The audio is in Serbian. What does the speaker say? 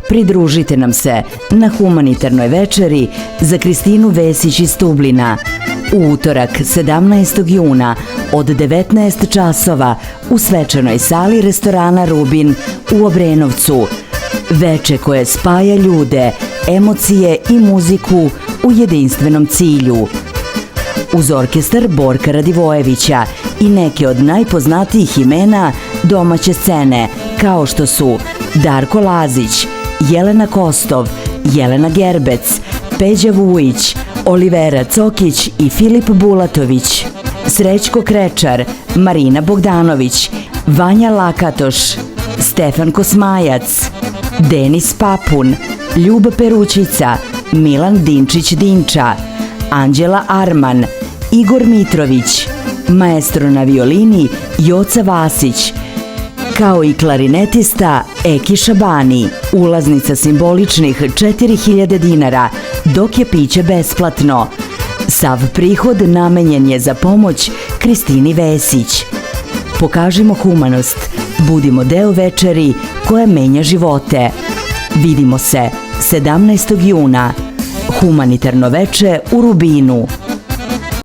Pridružite nam se na humanitarnoj večeri za Kristinu Vesić iz Tublina u utorak 17. juna od 19 časova u svečanoj sali restorana Rubin u Obrenovcu. Veče koje spaja ljude, emocije i muziku u jedinstvenom cilju. Uz orkestar Borka Radivojevića i neke od najpoznatijih imena domaće scene, kao što su Darko Lazić, Jelena Kostov, Jelena Gerbec, Peđa Vujić, Olivera Cokić i Filip Bulatović, Srećko Krečar, Marina Bogdanović, Vanja Lakatoš, Stefan Kosmajac, Denis Papun, Ljuba Perućica, Milan Dinčić-Dinča, Anđela Arman, Igor Mitrović, maestro na violini Joca Vasić, kao i klarinetista Eki Šabani. Ulaznica simboličnih 4000 dinara, dok je piće besplatno. Sav prihod namenjen je za pomoć Kristini Vesić. Pokažimo humanost, budimo deo večeri koja menja živote. Vidimo se 17. juna. Humanitarno veče u Rubinu.